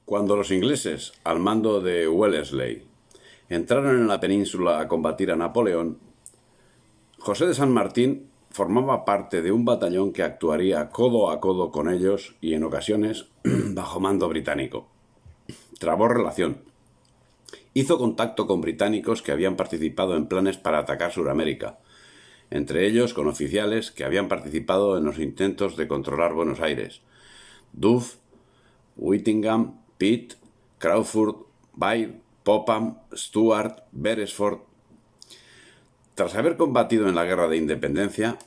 Cuando los ingleses, al mando de Wellesley, entraron en la península a combatir a Napoleón, José de San Martín formaba parte de un batallón que actuaría codo a codo con ellos y en ocasiones bajo mando británico. Trabó relación. Hizo contacto con británicos que habían participado en planes para atacar Sudamérica, entre ellos con oficiales que habían participado en los intentos de controlar Buenos Aires: Duff, Whittingham, Pitt, Crawford, Baird, Popham, Stuart, Beresford. Tras haber combatido en la Guerra de Independencia,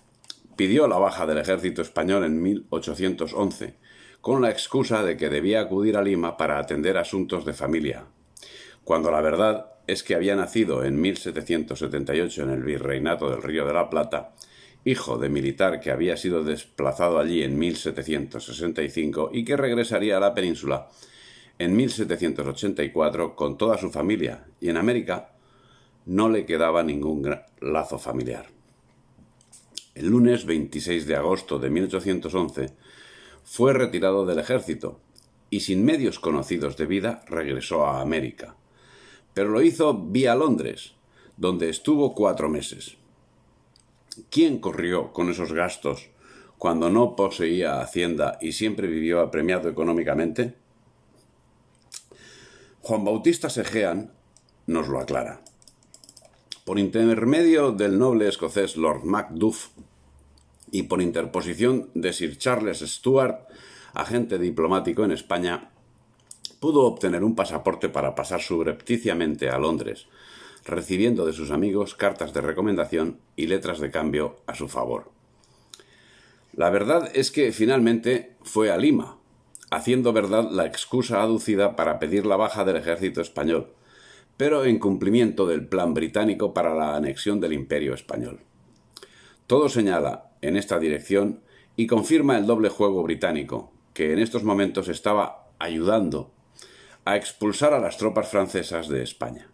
pidió la baja del ejército español en 1811, con la excusa de que debía acudir a Lima para atender asuntos de familia, cuando la verdad es que había nacido en 1778 en el Virreinato del Río de la Plata, hijo de militar que había sido desplazado allí en 1765 y que regresaría a la península en 1784 con toda su familia, y en América no le quedaba ningún lazo familiar. El lunes 26 de agosto de 1811 fue retirado del ejército y sin medios conocidos de vida regresó a América. Pero lo hizo vía Londres, donde estuvo 4 meses. ¿Quién corrió con esos gastos cuando no poseía hacienda y siempre vivió apremiado económicamente? Juan Bautista Segean nos lo aclara. Por intermedio del noble escocés Lord Macduff y por interposición de Sir Charles Stuart, agente diplomático en España, pudo obtener un pasaporte para pasar subrepticiamente a Londres, recibiendo de sus amigos cartas de recomendación y letras de cambio a su favor. La verdad es que finalmente fue a Lima, haciendo verdad la excusa aducida para pedir la baja del ejército español, pero en cumplimiento del plan británico para la anexión del Imperio español. Todo señala en esta dirección y confirma el doble juego británico, que en estos momentos estaba ayudando a expulsar a las tropas francesas de España.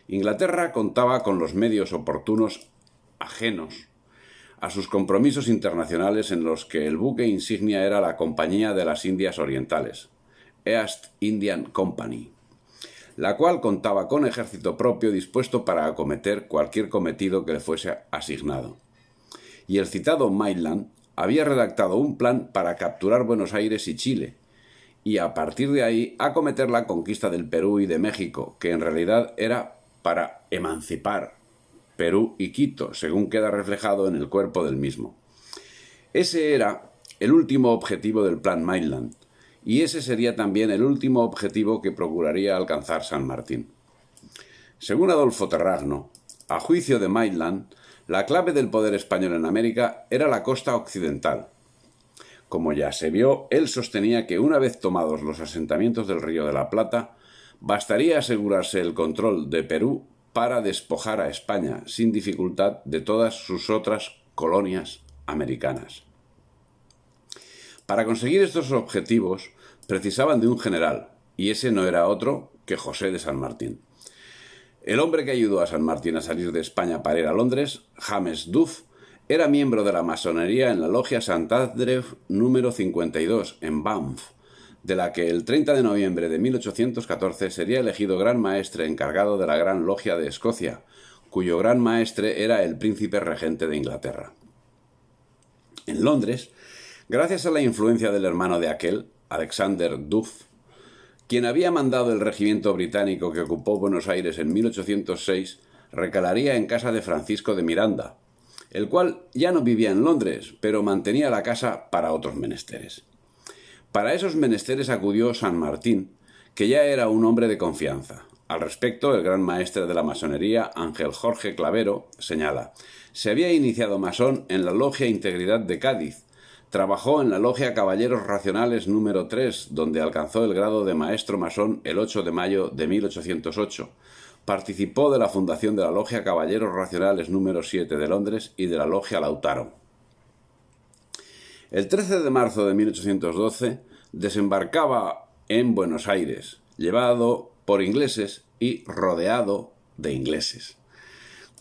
Inglaterra contaba con los medios oportunos ajenos a sus compromisos internacionales, en los que el buque insignia era la Compañía de las Indias Orientales, East Indian Company, la cual contaba con ejército propio dispuesto para acometer cualquier cometido que le fuese asignado. Y el citado Maitland había redactado un plan para capturar Buenos Aires y Chile, y a partir de ahí acometer la conquista del Perú y de México, que en realidad era para emancipar Perú y Quito, según queda reflejado en el cuerpo del mismo. Ese era el último objetivo del plan Maitland, y ese sería también el último objetivo que procuraría alcanzar San Martín. Según Adolfo Terragno, a juicio de Maitland, la clave del poder español en América era la costa occidental. Como ya se vio, él sostenía que una vez tomados los asentamientos del Río de la Plata, bastaría asegurarse el control de Perú para despojar a España sin dificultad de todas sus otras colonias americanas. Para conseguir estos objetivos precisaban de un general, y ese no era otro que José de San Martín. El hombre que ayudó a San Martín a salir de España para ir a Londres, James Duff, era miembro de la masonería en la logia Sant Andreu número 52 en Banff, de la que el 30 de noviembre de 1814 sería elegido gran maestre encargado de la Gran Logia de Escocia, cuyo gran maestre era el príncipe regente de Inglaterra. En Londres, gracias a la influencia del hermano de aquel, Alexander Duff, quien había mandado el regimiento británico que ocupó Buenos Aires en 1806, recalaría en casa de Francisco de Miranda, el cual ya no vivía en Londres, pero mantenía la casa para otros menesteres. Para esos menesteres acudió San Martín, que ya era un hombre de confianza. Al respecto, el gran maestre de la masonería, Ángel Jorge Clavero, señala: se había iniciado masón en la Logia Integridad de Cádiz. Trabajó en la Logia Caballeros Racionales número 3, donde alcanzó el grado de maestro masón el 8 de mayo de 1808. Participó de la fundación de la Logia Caballeros Racionales número 7 de Londres y de la Logia Lautaro. El 13 de marzo de 1812 desembarcaba en Buenos Aires, llevado por ingleses y rodeado de ingleses.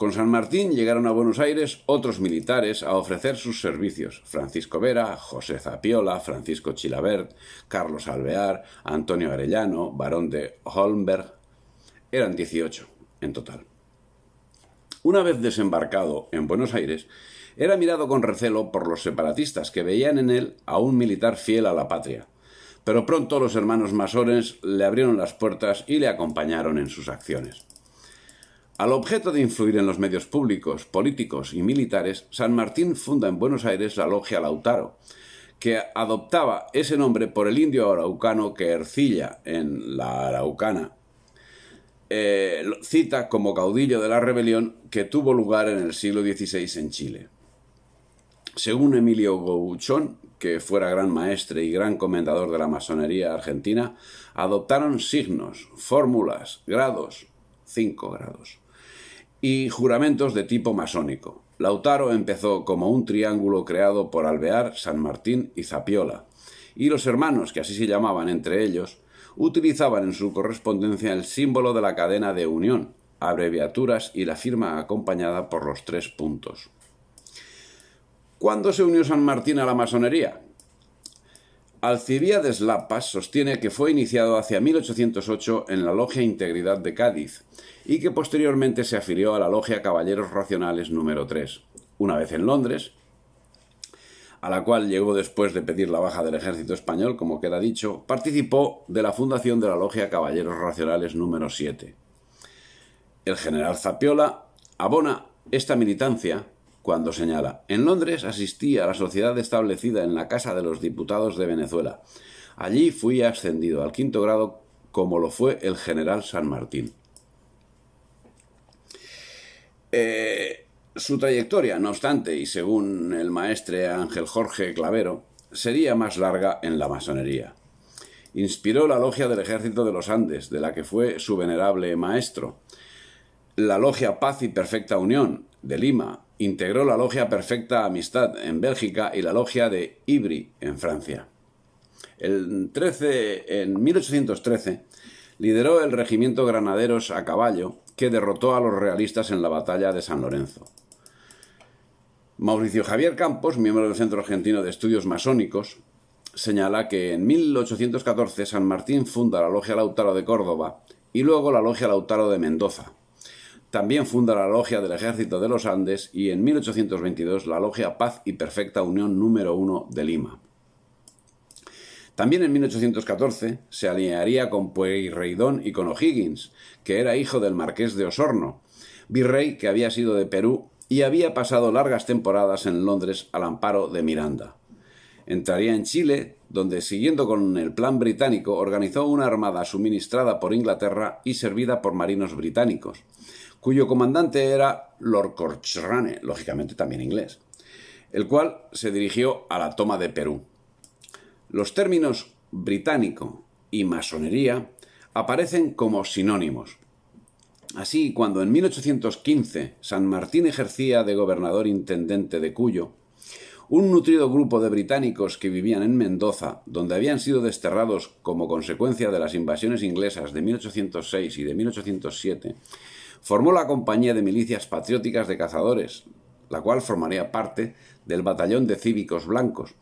Con San Martín llegaron a Buenos Aires otros militares a ofrecer sus servicios: Francisco Vera, José Zapiola, Francisco Chilabert, Carlos Alvear, Antonio Arellano, barón de Holmberg. Eran 18 en total. Una vez desembarcado en Buenos Aires, era mirado con recelo por los separatistas, que veían en él a un militar fiel a la patria. Pero pronto los hermanos masones le abrieron las puertas y le acompañaron en sus acciones. Al objeto de influir en los medios públicos, políticos y militares, San Martín funda en Buenos Aires la Logia Lautaro, que adoptaba ese nombre por el indio araucano que Ercilla, en la Araucana, cita como caudillo de la rebelión que tuvo lugar en el siglo XVI en Chile. Según Emilio Gouchón, que fuera gran maestre y gran comendador de la masonería argentina, adoptaron signos, fórmulas, grados, 5 grados, y juramentos de tipo masónico. Lautaro empezó como un triángulo creado por Alvear, San Martín y Zapiola, y los hermanos, que así se llamaban entre ellos, utilizaban en su correspondencia el símbolo de la cadena de unión, abreviaturas y la firma acompañada por los 3 puntos. ¿Cuándo se unió San Martín a la masonería? Alcibíades Lapas sostiene que fue iniciado hacia 1808 en la Logia Integridad de Cádiz y que posteriormente se afilió a la Logia Caballeros Racionales número 3. Una vez en Londres, a la cual llegó después de pedir la baja del ejército español, como queda dicho, participó de la fundación de la Logia Caballeros Racionales número 7. El general Zapiola abona esta militancia cuando señala: en Londres asistí a la sociedad establecida en la Casa de los Diputados de Venezuela. Allí fui ascendido al 5º grado, como lo fue el general San Martín. Su trayectoria, no obstante, y según el maestre Ángel Jorge Clavero, sería más larga en la masonería. Inspiró la Logia del Ejército de los Andes, de la que fue su venerable maestro. La Logia Paz y Perfecta Unión, de Lima. Integró la Logia Perfecta Amistad, en Bélgica, y la Logia de Ivry, en Francia. En 1813 lideró el regimiento Granaderos a caballo, que derrotó a los realistas en la batalla de San Lorenzo. Mauricio Javier Campos, miembro del Centro Argentino de Estudios Masónicos, señala que en 1814 San Martín funda la Logia Lautaro de Córdoba y luego la Logia Lautaro de Mendoza. También funda la Logia del Ejército de los Andes y en 1822 la Logia Paz y Perfecta Unión número 1 de Lima. También en 1814 se aliaría con Pueyrredón y con O'Higgins, que era hijo del marqués de Osorno, virrey que había sido de Perú y había pasado largas temporadas en Londres al amparo de Miranda. Entraría en Chile, donde, siguiendo con el plan británico, organizó una armada suministrada por Inglaterra y servida por marinos británicos, cuyo comandante era Lord Cochrane, lógicamente también inglés, el cual se dirigió a la toma de Perú. Los términos británico y masonería aparecen como sinónimos. Así, cuando en 1815 San Martín ejercía de gobernador intendente de Cuyo, un nutrido grupo de británicos que vivían en Mendoza, donde habían sido desterrados como consecuencia de las invasiones inglesas de 1806 y de 1807, formó la Compañía de Milicias Patrióticas de Cazadores, la cual formaría parte del Batallón de Cívicos Blancos,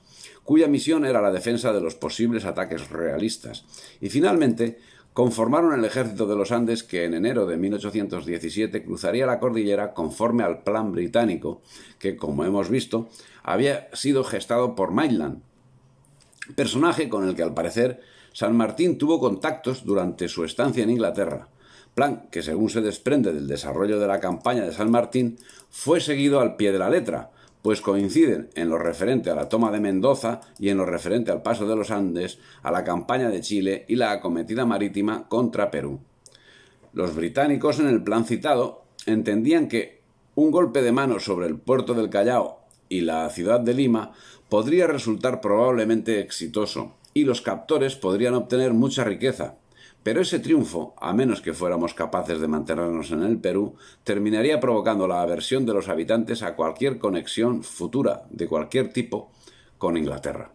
cuya misión era la defensa de los posibles ataques realistas, y finalmente conformaron el Ejército de los Andes, que en enero de 1817 cruzaría la cordillera conforme al plan británico, que, como hemos visto, había sido gestado por Maitland, personaje con el que, al parecer, San Martín tuvo contactos durante su estancia en Inglaterra, plan que, según se desprende del desarrollo de la campaña de San Martín, fue seguido al pie de la letra, pues coinciden en lo referente a la toma de Mendoza y en lo referente al paso de los Andes, a la campaña de Chile y la acometida marítima contra Perú. Los británicos, en el plan citado, entendían que un golpe de mano sobre el puerto del Callao y la ciudad de Lima podría resultar probablemente exitoso, y los captores podrían obtener mucha riqueza. Pero ese triunfo, a menos que fuéramos capaces de mantenernos en el Perú, terminaría provocando la aversión de los habitantes a cualquier conexión futura, de cualquier tipo, con Inglaterra.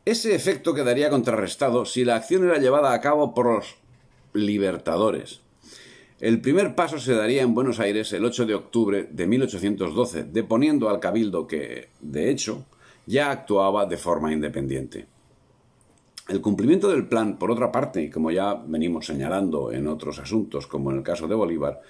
Ese efecto quedaría contrarrestado si la acción era llevada a cabo por los libertadores. El primer paso se daría en Buenos Aires el 8 de octubre de 1812, deponiendo al cabildo que, de hecho, ya actuaba de forma independiente. El cumplimiento del plan, por otra parte, y como ya venimos señalando en otros asuntos, como en el caso de Bolívar,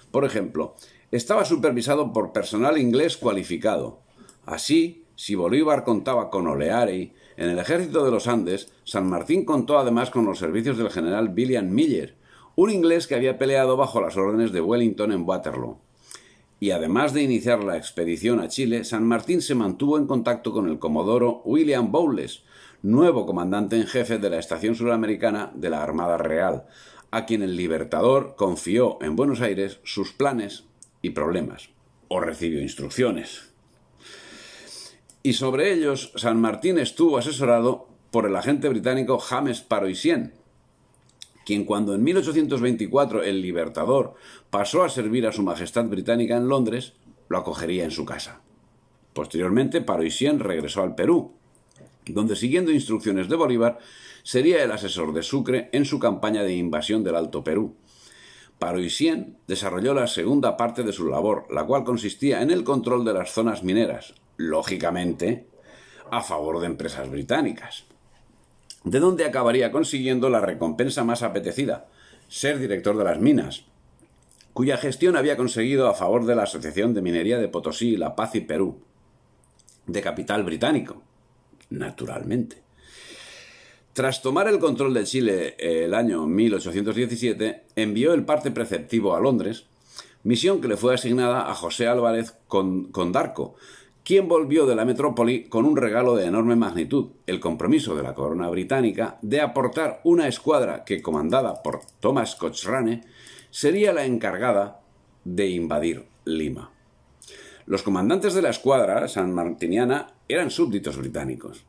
por ejemplo, estaba supervisado por personal inglés cualificado. Así, si Bolívar contaba con Oleari, en el ejército de los Andes, San Martín contó además con los servicios del general William Miller, un inglés que había peleado bajo las órdenes de Wellington en Waterloo. Y además de iniciar la expedición a Chile, San Martín se mantuvo en contacto con el comodoro William Bowles, nuevo comandante en jefe de la Estación Suramericana de la Armada Real, a quien el Libertador confió en Buenos Aires sus planes y problemas, o recibió instrucciones. Y sobre ellos, San Martín estuvo asesorado por el agente británico James Paroissien, quien cuando en 1824 el Libertador pasó a servir a su Majestad Británica en Londres, lo acogería en su casa. Posteriormente, Paroissien regresó al Perú, donde, siguiendo instrucciones de Bolívar, sería el asesor de Sucre en su campaña de invasión del Alto Perú. Paroissien desarrolló la segunda parte de su labor, la cual consistía en el control de las zonas mineras, lógicamente, a favor de empresas británicas, de donde acabaría consiguiendo la recompensa más apetecida, ser director de las minas, cuya gestión había conseguido a favor de la Asociación de Minería de Potosí, La Paz y Perú, de capital británico, naturalmente. Tras tomar el control de Chile el año 1817, envió el parte preceptivo a Londres, misión que le fue asignada a José Álvarez Condarco, quien volvió de la metrópoli con un regalo de enorme magnitud, el compromiso de la corona británica de aportar una escuadra que, comandada por Thomas Cochrane, sería la encargada de invadir Lima. Los comandantes de la escuadra sanmartiniana eran súbditos británicos.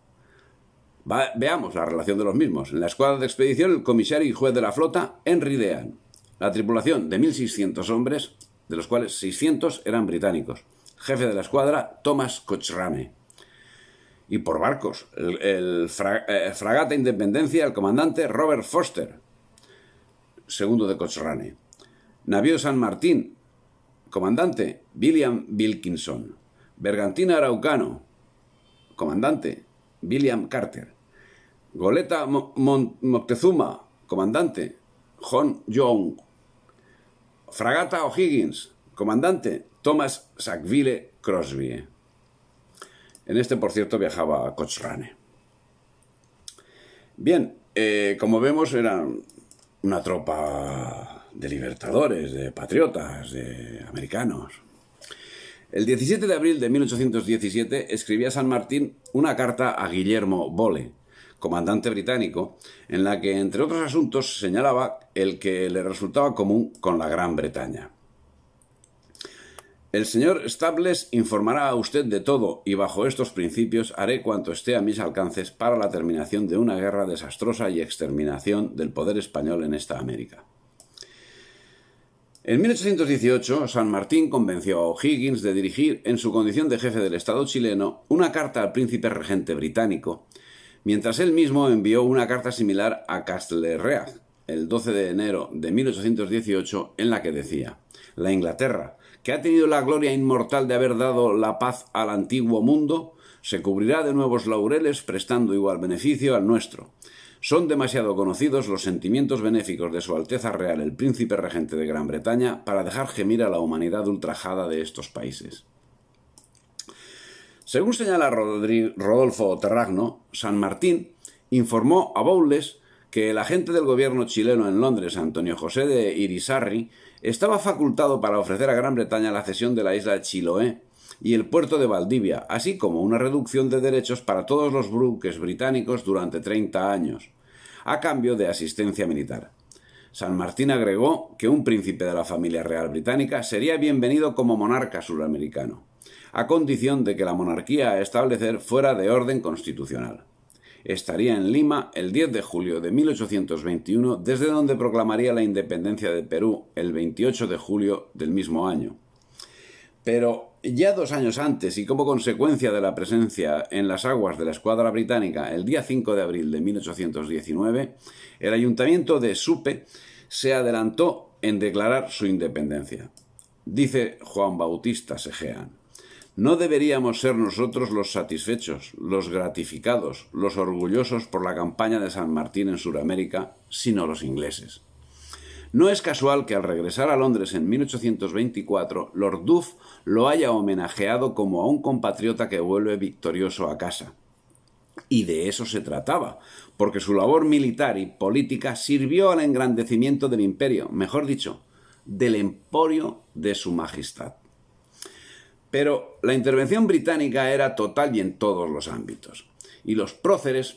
Veamos la relación de los mismos. En la escuadra de expedición, el comisario y juez de la flota, Henry Dean. La tripulación de 1.600 hombres, de los cuales 600 eran británicos. Jefe de la escuadra, Thomas Cochrane. Y por barcos, el fragata Independencia, el comandante Robert Foster, segundo de Cochrane. Navío San Martín, comandante William Wilkinson. Bergantina Araucano, comandante William Carter. Goleta Moctezuma, comandante John Young. Fragata O'Higgins, comandante Thomas Sackville Crosby. En este, por cierto, viajaba Cochrane. Bien, como vemos, eran una tropa de libertadores, de patriotas, de americanos. El 17 de abril de 1817 escribía San Martín una carta a Guillermo Bole, comandante británico, en la que, entre otros asuntos, señalaba el que le resultaba común con la Gran Bretaña. El señor Staples informará a usted de todo y bajo estos principios haré cuanto esté a mis alcances para la terminación de una guerra desastrosa y exterminación del poder español en esta América. En 1818, San Martín convenció a O'Higgins de dirigir, en su condición de jefe del Estado chileno, una carta al príncipe regente británico, mientras él mismo envió una carta similar a Castlereagh el 12 de enero de 1818, en la que decía: «La Inglaterra, que ha tenido la gloria inmortal de haber dado la paz al antiguo mundo, se cubrirá de nuevos laureles prestando igual beneficio al nuestro. Son demasiado conocidos los sentimientos benéficos de Su Alteza Real el Príncipe Regente de Gran Bretaña para dejar gemir a la humanidad ultrajada de estos países». Según señala Rodolfo Terragno, San Martín informó a Bowles que el agente del gobierno chileno en Londres, Antonio José de Irizarry, estaba facultado para ofrecer a Gran Bretaña la cesión de la isla de Chiloé y el puerto de Valdivia, así como una reducción de derechos para todos los buques británicos durante 30 años, a cambio de asistencia militar. San Martín agregó que un príncipe de la familia real británica sería bienvenido como monarca suramericano, a condición de que la monarquía a establecer fuera de orden constitucional. Estaría en Lima el 10 de julio de 1821, desde donde proclamaría la independencia de Perú el 28 de julio del mismo año. Pero ya 2 años antes, y como consecuencia de la presencia en las aguas de la escuadra británica el día 5 de abril de 1819, el ayuntamiento de Supe se adelantó en declarar su independencia. Dice Juan Bautista Segean: no deberíamos ser nosotros los satisfechos, los gratificados, los orgullosos por la campaña de San Martín en Sudamérica, sino los ingleses. No es casual que al regresar a Londres en 1824, Lord Duff lo haya homenajeado como a un compatriota que vuelve victorioso a casa. Y de eso se trataba, porque su labor militar y política sirvió al engrandecimiento del imperio, mejor dicho, del emporio de su majestad. Pero la intervención británica era total y en todos los ámbitos, y los próceres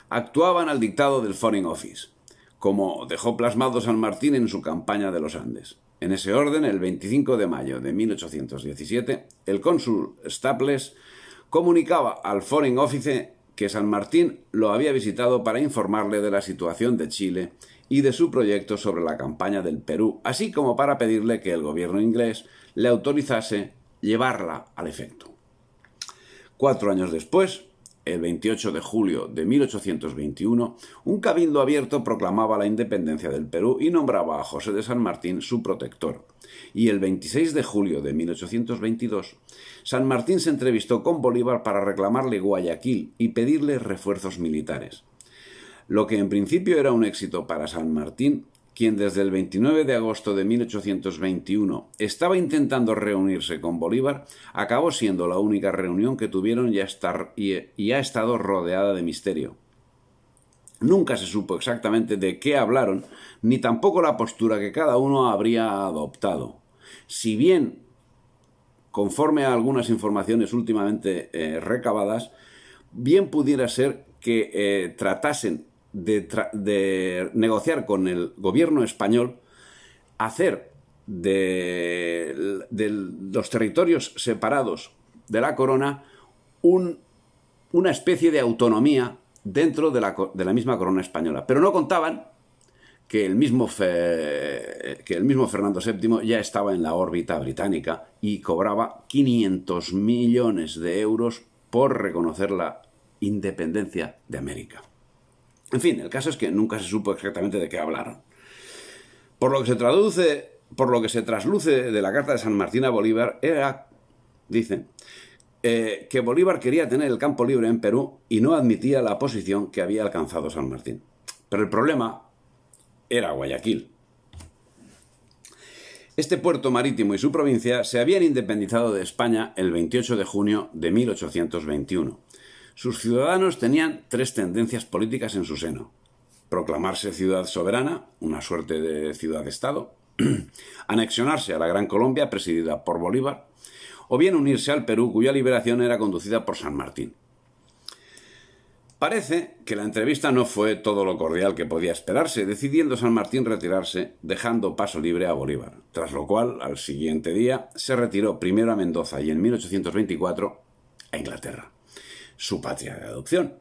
actuaban al dictado del Foreign Office, como dejó plasmado San Martín en su campaña de los Andes. En ese orden, el 25 de mayo de 1817, el cónsul Staples comunicaba al Foreign Office que San Martín lo había visitado para informarle de la situación de Chile y de su proyecto sobre la campaña del Perú, así como para pedirle que el gobierno inglés le autorizase llevarla al efecto. 4 años después, el 28 de julio de 1821, un cabildo abierto proclamaba la independencia del Perú y nombraba a José de San Martín su protector. Y el 26 de julio de 1822, San Martín se entrevistó con Bolívar para reclamarle Guayaquil y pedirle refuerzos militares. Lo que en principio era un éxito para San Martín, quien desde el 29 de agosto de 1821 estaba intentando reunirse con Bolívar, acabó siendo la única reunión que tuvieron y ha estado rodeada de misterio. Nunca se supo exactamente de qué hablaron, ni tampoco la postura que cada uno habría adoptado. Si bien, conforme a algunas informaciones últimamente recabadas, bien pudiera ser que tratasen de negociar con el gobierno español, hacer de los territorios separados de la corona una especie de autonomía dentro de la misma corona española. Pero no contaban que el mismo Fernando VII ya estaba en la órbita británica y cobraba 500 millones de euros por reconocer la independencia de América. En fin, el caso es que nunca se supo exactamente de qué hablaron. Por lo que se trasluce de la carta de San Martín a Bolívar, dice, que Bolívar quería tener el campo libre en Perú y no admitía la posición que había alcanzado San Martín. Pero el problema era Guayaquil. Este puerto marítimo y su provincia se habían independizado de España el 28 de junio de 1821. Sus ciudadanos tenían 3 tendencias políticas en su seno: proclamarse ciudad soberana, una suerte de ciudad-estado, anexionarse a la Gran Colombia presidida por Bolívar, o bien unirse al Perú, cuya liberación era conducida por San Martín. Parece que la entrevista no fue todo lo cordial que podía esperarse, decidiendo San Martín retirarse, dejando paso libre a Bolívar, tras lo cual, al siguiente día, se retiró primero a Mendoza y en 1824 a Inglaterra, su patria de adopción,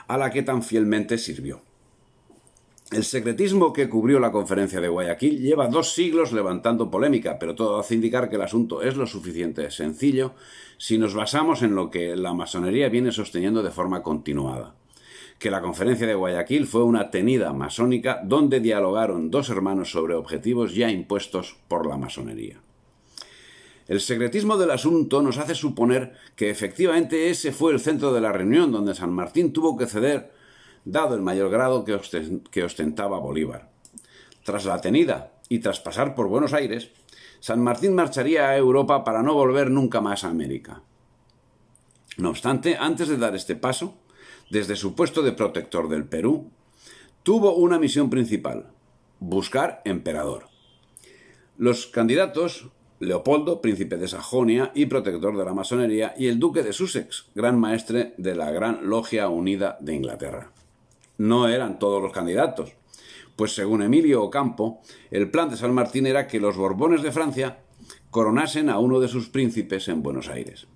a la que tan fielmente sirvió. El secretismo que cubrió la conferencia de Guayaquil lleva 2 siglos levantando polémica, pero todo hace indicar que el asunto es lo suficiente sencillo si nos basamos en lo que la masonería viene sosteniendo de forma continuada: que la conferencia de Guayaquil fue una tenida masónica donde dialogaron 2 hermanos sobre objetivos ya impuestos por la masonería. El secretismo del asunto nos hace suponer que efectivamente ese fue el centro de la reunión, donde San Martín tuvo que ceder, dado el mayor grado que ostentaba Bolívar. Tras la tenida y tras pasar por Buenos Aires, San Martín marcharía a Europa para no volver nunca más a América. No obstante, antes de dar este paso, desde su puesto de protector del Perú, tuvo una misión principal: buscar emperador. Los candidatos: Leopoldo, príncipe de Sajonia y protector de la masonería, y el duque de Sussex, gran maestre de la Gran Logia Unida de Inglaterra. No eran todos los candidatos, pues según Emilio Ocampo, el plan de San Martín era que los Borbones de Francia coronasen a uno de sus príncipes en Buenos Aires.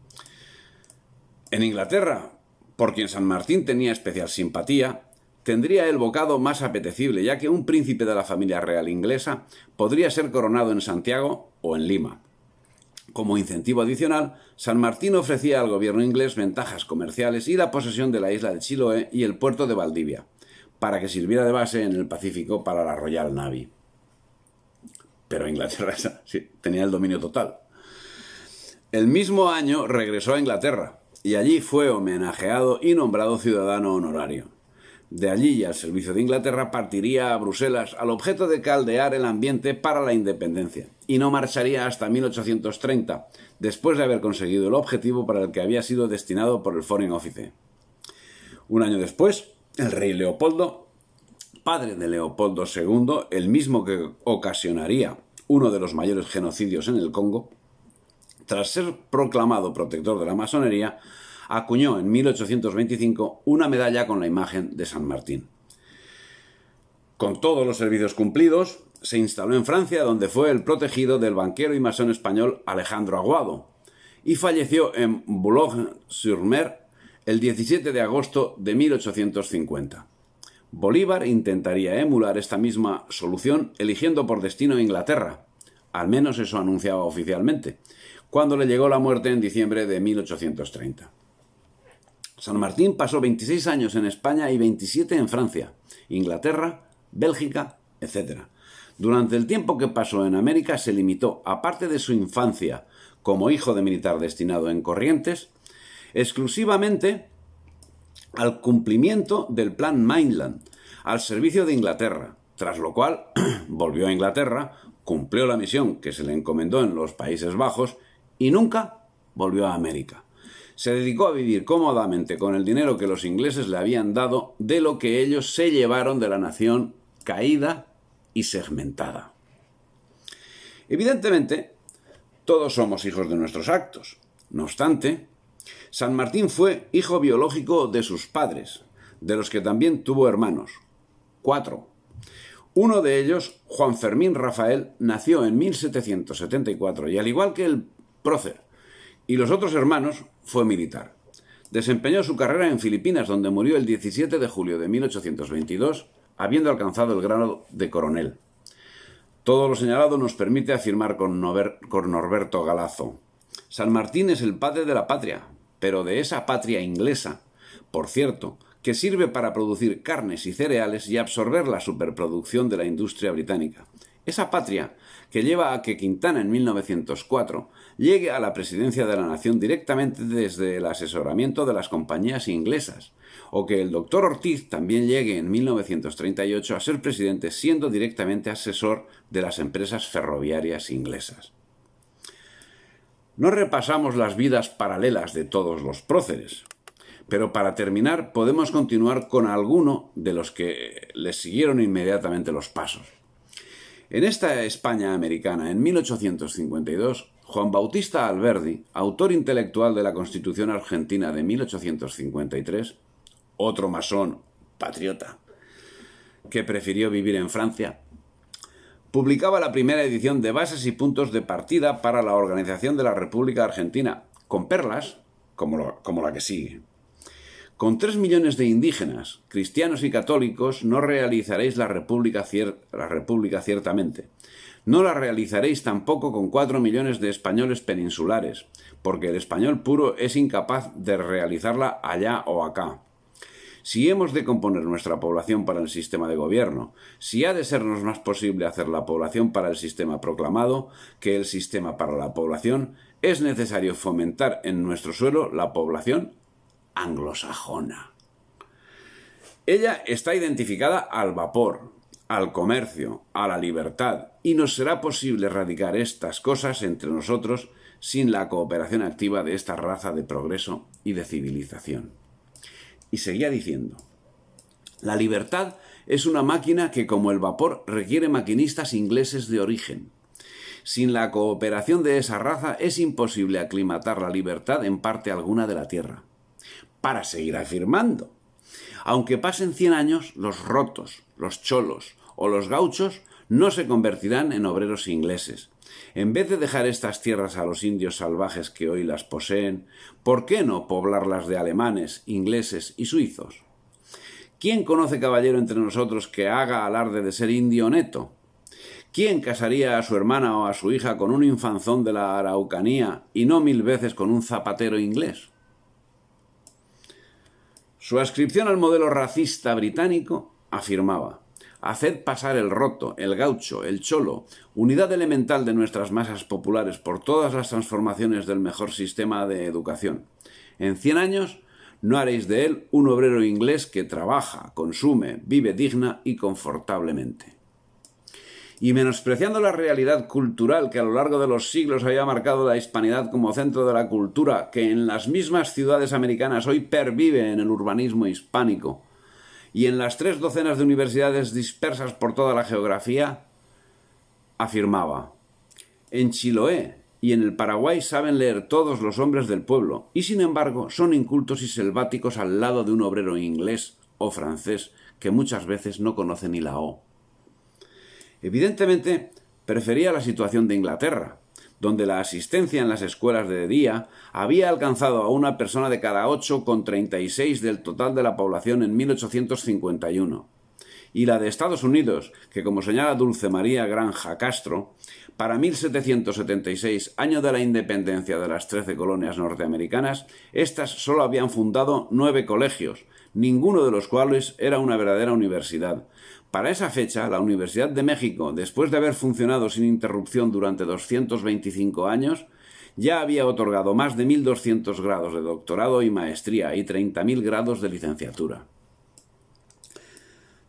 En Inglaterra, por quien San Martín tenía especial simpatía, tendría el bocado más apetecible, ya que un príncipe de la familia real inglesa podría ser coronado en Santiago o en Lima. Como incentivo adicional, San Martín ofrecía al gobierno inglés ventajas comerciales y la posesión de la isla de Chiloé y el puerto de Valdivia, para que sirviera de base en el Pacífico para la Royal Navy. pero Inglaterra sí, tenía el dominio total. El mismo año regresó a Inglaterra y allí fue homenajeado y nombrado ciudadano honorario. De allí y al servicio de Inglaterra partiría a Bruselas al objeto de caldear el ambiente para la independencia y no marcharía hasta 1830, después de haber conseguido el objetivo para el que había sido destinado por el Foreign Office. Un año después, el rey Leopoldo, padre de Leopoldo II, el mismo que ocasionaría uno de los mayores genocidios en el Congo, tras ser proclamado protector de la masonería, acuñó en 1825 una medalla con la imagen de San Martín. Con todos los servicios cumplidos, se instaló en Francia, donde fue el protegido del banquero y masón español Alejandro Aguado, y falleció en Boulogne-sur-Mer el 17 de agosto de 1850. Bolívar intentaría emular esta misma solución eligiendo por destino Inglaterra, al menos eso anunciaba oficialmente, cuando le llegó la muerte en diciembre de 1830. San Martín pasó 26 años en España y 27 en Francia, Inglaterra, Bélgica, etc. Durante el tiempo que pasó en América se limitó, aparte de su infancia como hijo de militar destinado en Corrientes, exclusivamente al cumplimiento del Plan Mainland, al servicio de Inglaterra, tras lo cual volvió a Inglaterra, cumplió la misión que se le encomendó en los Países Bajos y nunca volvió a América. Se dedicó a vivir cómodamente con el dinero que los ingleses le habían dado de lo que ellos se llevaron de la nación caída y segmentada. Evidentemente, todos somos hijos de nuestros actos. No obstante, San Martín fue hijo biológico de sus padres, de los que también tuvo hermanos, 4. Uno de ellos, Juan Fermín Rafael, nació en 1774 y al igual que el prócer y los otros hermanos, fue militar. Desempeñó su carrera en Filipinas, donde murió el 17 de julio de 1822, habiendo alcanzado el grado de coronel. Todo lo señalado nos permite afirmar con Norberto Galazo: San Martín es el padre de la patria, pero de esa patria inglesa, por cierto, que sirve para producir carnes y cereales y absorber la superproducción de la industria británica. Esa patria que lleva a que Quintana en 1904 llegue a la presidencia de la nación directamente desde el asesoramiento de las compañías inglesas, o que el doctor Ortiz también llegue en 1938 a ser presidente siendo directamente asesor de las empresas ferroviarias inglesas. No repasamos las vidas paralelas de todos los próceres, pero para terminar podemos continuar con alguno de los que les siguieron inmediatamente los pasos. En esta España americana, en 1852, Juan Bautista Alberdi, autor intelectual de la Constitución Argentina de 1853, otro masón patriota que prefirió vivir en Francia, publicaba la primera edición de Bases y Puntos de Partida para la organización de la República Argentina, con perlas como la que sigue. Con 3 millones de indígenas, cristianos y católicos, no realizaréis la república ciertamente. No la realizaréis tampoco con 4 millones de españoles peninsulares, porque el español puro es incapaz de realizarla allá o acá. Si hemos de componer nuestra población para el sistema de gobierno, si ha de sernos más posible hacer la población para el sistema proclamado que el sistema para la población, es necesario fomentar en nuestro suelo la población anglosajona. Ella está identificada al vapor, al comercio, a la libertad, y nos será posible erradicar estas cosas entre nosotros sin la cooperación activa de esta raza de progreso y de civilización. Y seguía diciendo: la libertad es una máquina que, como el vapor, requiere maquinistas ingleses de origen. Sin la cooperación de esa raza es imposible aclimatar la libertad en parte alguna de la tierra. Para seguir afirmando: aunque pasen 100 años, los rotos, los cholos o los gauchos no se convertirán en obreros ingleses. En vez de dejar estas tierras a los indios salvajes que hoy las poseen, ¿por qué no poblarlas de alemanes, ingleses y suizos? ¿Quién conoce caballero entre nosotros que haga alarde de ser indio neto? ¿Quién casaría a su hermana o a su hija con un infanzón de la Araucanía y no 1000 veces con un zapatero inglés? Su adscripción al modelo racista británico afirmaba: haced pasar el roto, el gaucho, el cholo, unidad elemental de nuestras masas populares por todas las transformaciones del mejor sistema de educación. En 100 años no haréis de él un obrero inglés que trabaja, consume, vive digna y confortablemente. Y menospreciando la realidad cultural que a lo largo de los siglos había marcado la hispanidad como centro de la cultura, que en las mismas ciudades americanas hoy pervive en el urbanismo hispánico, y en las 3 docenas de universidades dispersas por toda la geografía, afirmaba: en Chiloé y en el Paraguay saben leer todos los hombres del pueblo, y sin embargo son incultos y selváticos al lado de un obrero inglés o francés que muchas veces no conoce ni la O. Evidentemente, prefería la situación de Inglaterra, donde la asistencia en las escuelas de día había alcanzado a una persona de cada 8,36 del total de la población en 1851, y la de Estados Unidos, que, como señala Dulce María Granja Castro, para 1776, año de la independencia de las 13 colonias norteamericanas, éstas solo habían fundado 9 colegios, ninguno de los cuales era una verdadera universidad. Para esa fecha, la Universidad de México, después de haber funcionado sin interrupción durante 225 años, ya había otorgado más de 1.200 grados de doctorado y maestría y 30.000 grados de licenciatura.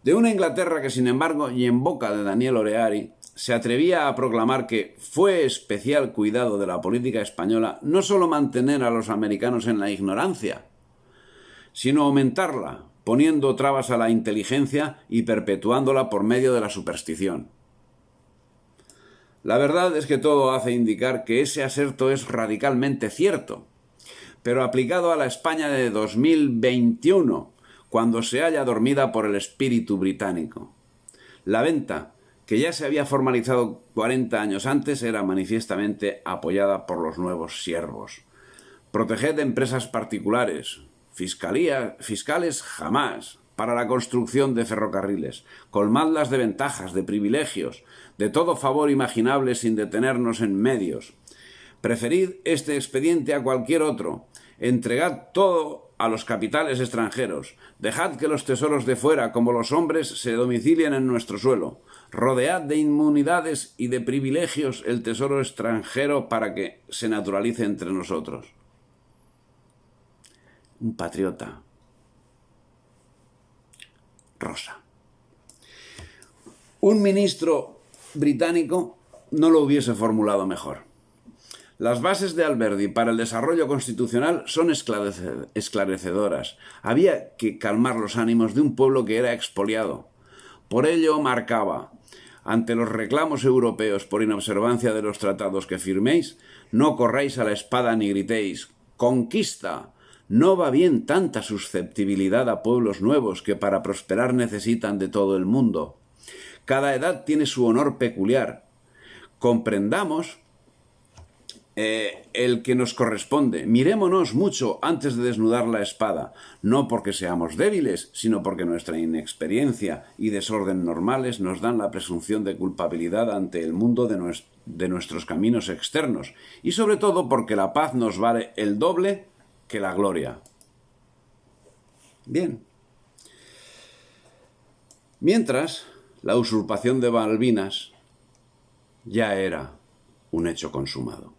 De una Inglaterra que, sin embargo, y en boca de Daniel Oreari, se atrevía a proclamar que fue especial cuidado de la política española no solo mantener a los americanos en la ignorancia, sino aumentarla, poniendo trabas a la inteligencia y perpetuándola por medio de la superstición. La verdad es que todo hace indicar que ese aserto es radicalmente cierto, pero aplicado a la España de 2021, cuando se halla dormida por el espíritu británico. La venta, que ya se había formalizado 40 años antes, era manifiestamente apoyada por los nuevos siervos. Proteged empresas particulares, fiscales jamás, para la construcción de ferrocarriles, colmadlas de ventajas, de privilegios, de todo favor imaginable sin detenernos en medios. Preferid este expediente a cualquier otro, entregad todo a los capitales extranjeros, dejad que los tesoros de fuera, como los hombres, se domicilien en nuestro suelo, rodead de inmunidades y de privilegios el tesoro extranjero para que se naturalice entre nosotros. Un patriota. Rosa. Un ministro británico no lo hubiese formulado mejor. Las bases de Alberdi para el desarrollo constitucional son esclarecedoras. Había que calmar los ánimos de un pueblo que era expoliado. Por ello marcaba: ante los reclamos europeos por inobservancia de los tratados que firméis, no corráis a la espada ni gritéis «¡Conquista!». No va bien tanta susceptibilidad a pueblos nuevos que para prosperar necesitan de todo el mundo. Cada edad tiene su honor peculiar. Comprendamos el que nos corresponde. Mirémonos mucho antes de desnudar la espada, no porque seamos débiles, sino porque nuestra inexperiencia y desorden normales nos dan la presunción de culpabilidad ante el mundo de nuestros caminos externos, y sobre todo porque la paz nos vale el doble que la gloria. Bien. Mientras, la usurpación de Malvinas ya era un hecho consumado.